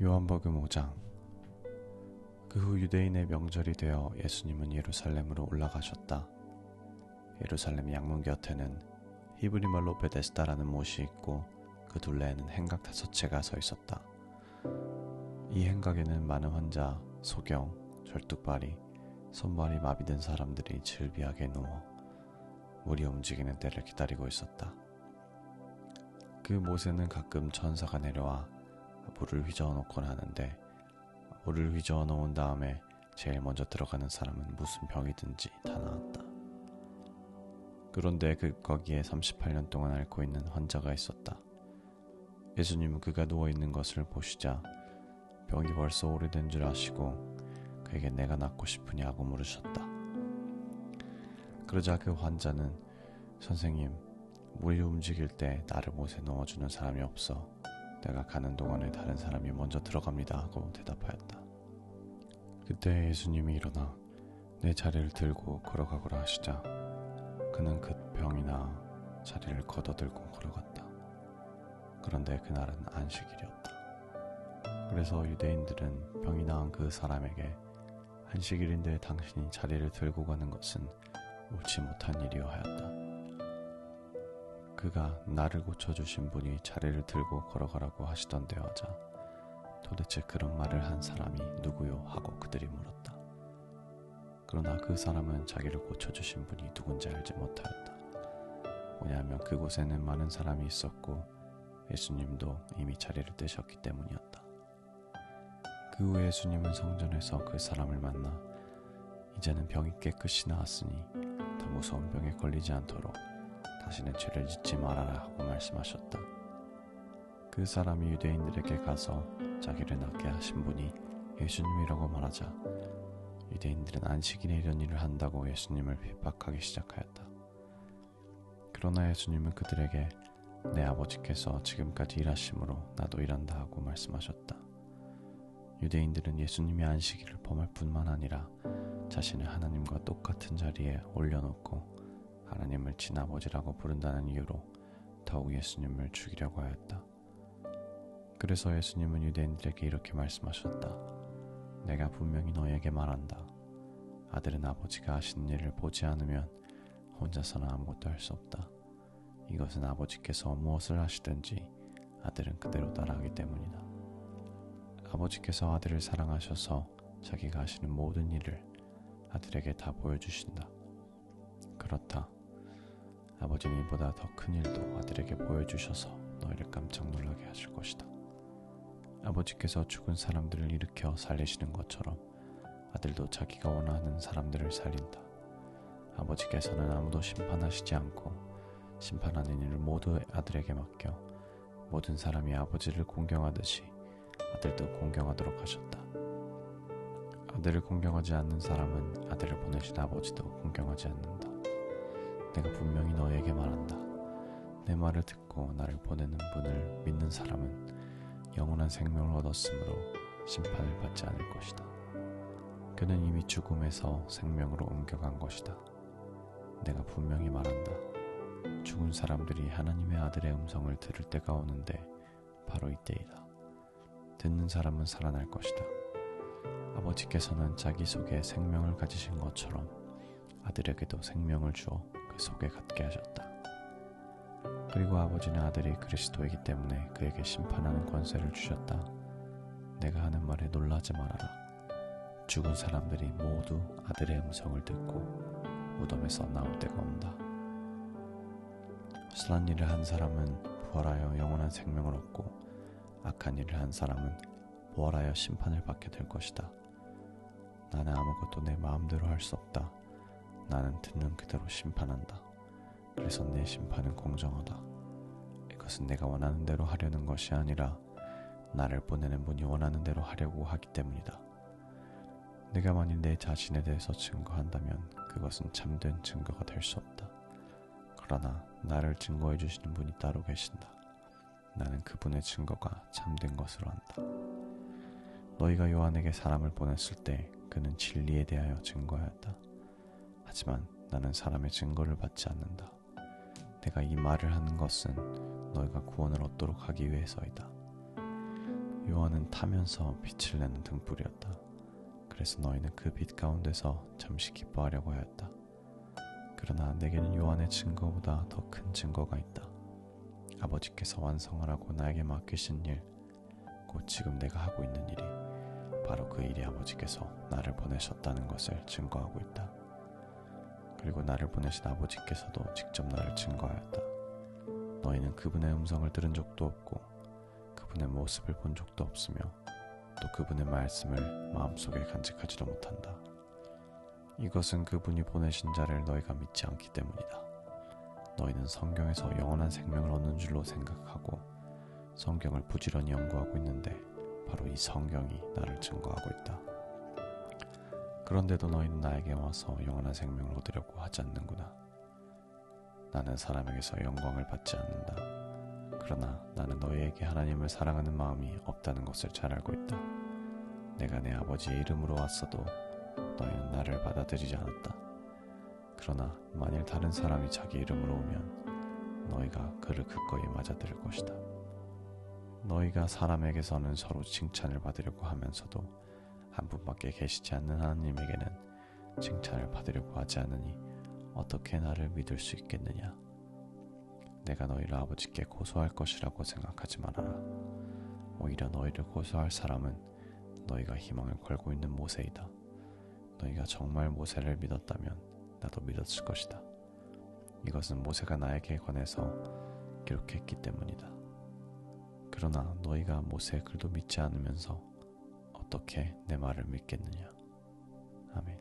요한복음 5장. 그 후 유대인의 명절이 되어 예수님은 예루살렘으로 올라가셨다. 예루살렘 양문 곁에는 히브리 말로 베데스다라는 못이 있고 그 둘레에는 행각 5채가 서 있었다. 이 행각에는 많은 환자, 소경, 절뚝발이, 손발이 마비된 사람들이 즐비하게 누워 물이 움직이는 때를 기다리고 있었다. 그 못에는 가끔 천사가 내려와 물을 휘저어 놓곤 하는데, 물을 휘저어 놓은 다음에 제일 먼저 들어가는 사람은 무슨 병이든지 다 나았다. 그런데 거기에 38년 동안 앓고 있는 환자가 있었다. 예수님은 그가 누워있는 것을 보시자 병이 벌써 오래된 줄 아시고 그에게 내가 낫고 싶으냐고 물으셨다. 그러자 그 환자는 선생님, 물이 움직일 때 나를 못에 넣어주는 사람이 없어 내가 가는 동안에 다른 사람이 먼저 들어갑니다 하고 대답하였다. 그때 예수님이 일어나 내 자리를 들고 걸어가거라 하시자 그는 그 병이나 자리를 걷어들고 걸어갔다. 그런데 그날은 안식일이었다. 그래서 유대인들은 병이 나은 그 사람에게 안식일인데 당신이 자리를 들고 가는 것은 옳지 못한 일이요 하였다. 그가 나를 고쳐주신 분이 자리를 들고 걸어가라고 하시던데 하자 도대체 그런 말을 한 사람이 누구요? 하고 그들이 물었다. 그러나 그 사람은 자기를 고쳐주신 분이 누군지 알지 못하였다. 왜냐하면 그곳에는 많은 사람이 있었고 예수님도 이미 자리를 뜨셨기 때문이었다. 그 후 예수님은 성전에서 그 사람을 만나 이제는 병이 깨끗이 나았으니 더 무서운 병에 걸리지 않도록 다시는 죄를 짓지 말아라 하고 말씀하셨다. 그 사람이 유대인들에게 가서 자기를 낫게 하신 분이 예수님이라고 말하자 유대인들은 안식일에 이런 일을 한다고 예수님을 핍박하기 시작하였다. 그러나 예수님은 그들에게 내 아버지께서 지금까지 일하심으로 나도 일한다 하고 말씀하셨다. 유대인들은 예수님이 안식일을 범할 뿐만 아니라 자신을 하나님과 똑같은 자리에 올려놓고 하나님을 친아버지라고 부른다는 이유로 더욱 예수님을 죽이려고 하였다. 그래서 예수님은 유대인들에게 이렇게 말씀하셨다. 내가 분명히 너희에게 말한다. 아들은 아버지가 하시는 일을 보지 않으면 혼자서는 아무것도 할 수 없다. 이것은 아버지께서 무엇을 하시든지 아들은 그대로 따라하기 때문이다. 아버지께서 아들을 사랑하셔서 자기가 하시는 모든 일을 아들에게 다 보여주신다. 그렇다. 아버지는 이보다 더 큰 일도 아들에게 보여주셔서 너희를 깜짝 놀라게 하실 것이다. 아버지께서 죽은 사람들을 일으켜 살리시는 것처럼 아들도 자기가 원하는 사람들을 살린다. 아버지께서는 아무도 심판하시지 않고 심판하는 일을 모두 아들에게 맡겨 모든 사람이 아버지를 공경하듯이 아들도 공경하도록 하셨다. 아들을 공경하지 않는 사람은 아들을 보내신 아버지도 공경하지 않는다. 내가 분명히 너에게 말한다. 내 말을 듣고 나를 보내는 분을 믿는 사람은 영원한 생명을 얻었으므로 심판을 받지 않을 것이다. 그는 이미 죽음에서 생명으로 옮겨간 것이다. 내가 분명히 말한다. 죽은 사람들이 하나님의 아들의 음성을 들을 때가 오는데 바로 이때이다. 듣는 사람은 살아날 것이다. 아버지께서는 자기 속에 생명을 가지신 것처럼 아들에게도 생명을 주어 그 속에 갖게 하셨다. 그리고 아버지는 아들이 그리스도이기 때문에 그에게 심판하는 권세를 주셨다. 내가 하는 말에 놀라지 말아라. 죽은 사람들이 모두 아들의 음성을 듣고 무덤에서 나올 때가 온다. 선한 일을 한 사람은 부활하여 영원한 생명을 얻고 악한 일을 한 사람은 부활하여 심판을 받게 될 것이다. 나는 아무것도 내 마음대로 할 수 없다. 나는 듣는 그대로 심판한다. 그래서 내 심판은 공정하다. 이것은 내가 원하는 대로 하려는 것이 아니라 나를 보내는 분이 원하는 대로 하려고 하기 때문이다. 내가 만일 내 자신에 대해서 증거한다면 그것은 참된 증거가 될 수 없다. 그러나 나를 증거해 주시는 분이 따로 계신다. 나는 그분의 증거가 참된 것으로 한다. 너희가 요한에게 사람을 보냈을 때 그는 진리에 대하여 증거하였다. 하지만 나는 사람의 증거를 받지 않는다. 내가 이 말을 하는 것은 너희가 구원을 얻도록 하기 위해서이다. 요한은 타면서 빛을 내는 등불이었다. 그래서 너희는 그 빛 가운데서 잠시 기뻐하려고 하였다. 그러나 내게는 요한의 증거보다 더 큰 증거가 있다. 아버지께서 완성하라고 나에게 맡기신 일, 곧 지금 내가 하고 있는 일이 바로 그 일이 아버지께서 나를 보내셨다는 것을 증거하고 있다. 그리고 나를 보내신 아버지께서도 직접 나를 증거하였다. 너희는 그분의 음성을 들은 적도 없고 그분의 모습을 본 적도 없으며 또 그분의 말씀을 마음속에 간직하지도 못한다. 이것은 그분이 보내신 자를 너희가 믿지 않기 때문이다. 너희는 성경에서 영원한 생명을 얻는 줄로 생각하고 성경을 부지런히 연구하고 있는데 바로 이 성경이 나를 증거하고 있다. 그런데도 너희는 나에게 와서 영원한 생명을 얻으려고 하지 않는구나. 나는 사람에게서 영광을 받지 않는다. 그러나 나는 너희에게 하나님을 사랑하는 마음이 없다는 것을 잘 알고 있다. 내가 내 아버지의 이름으로 왔어도 너희는 나를 받아들이지 않았다. 그러나 만일 다른 사람이 자기 이름으로 오면 너희가 그를 기꺼이 맞아들일 것이다. 너희가 사람에게서는 서로 칭찬을 받으려고 하면서도 한 분밖에 계시지 않는 하나님에게는 칭찬을 받으려고 하지 않으니 어떻게 나를 믿을 수 있겠느냐? 내가 너희를 아버지께 고소할 것이라고 생각하지 말아라. 오히려 너희를 고소할 사람은 너희가 희망을 걸고 있는 모세이다. 너희가 정말 모세를 믿었다면 나도 믿었을 것이다. 이것은 모세가 나에게 관해서 기록했기 때문이다. 그러나 너희가 모세의 글도 믿지 않으면서 어떻게 내 말을 믿겠느냐? 아멘.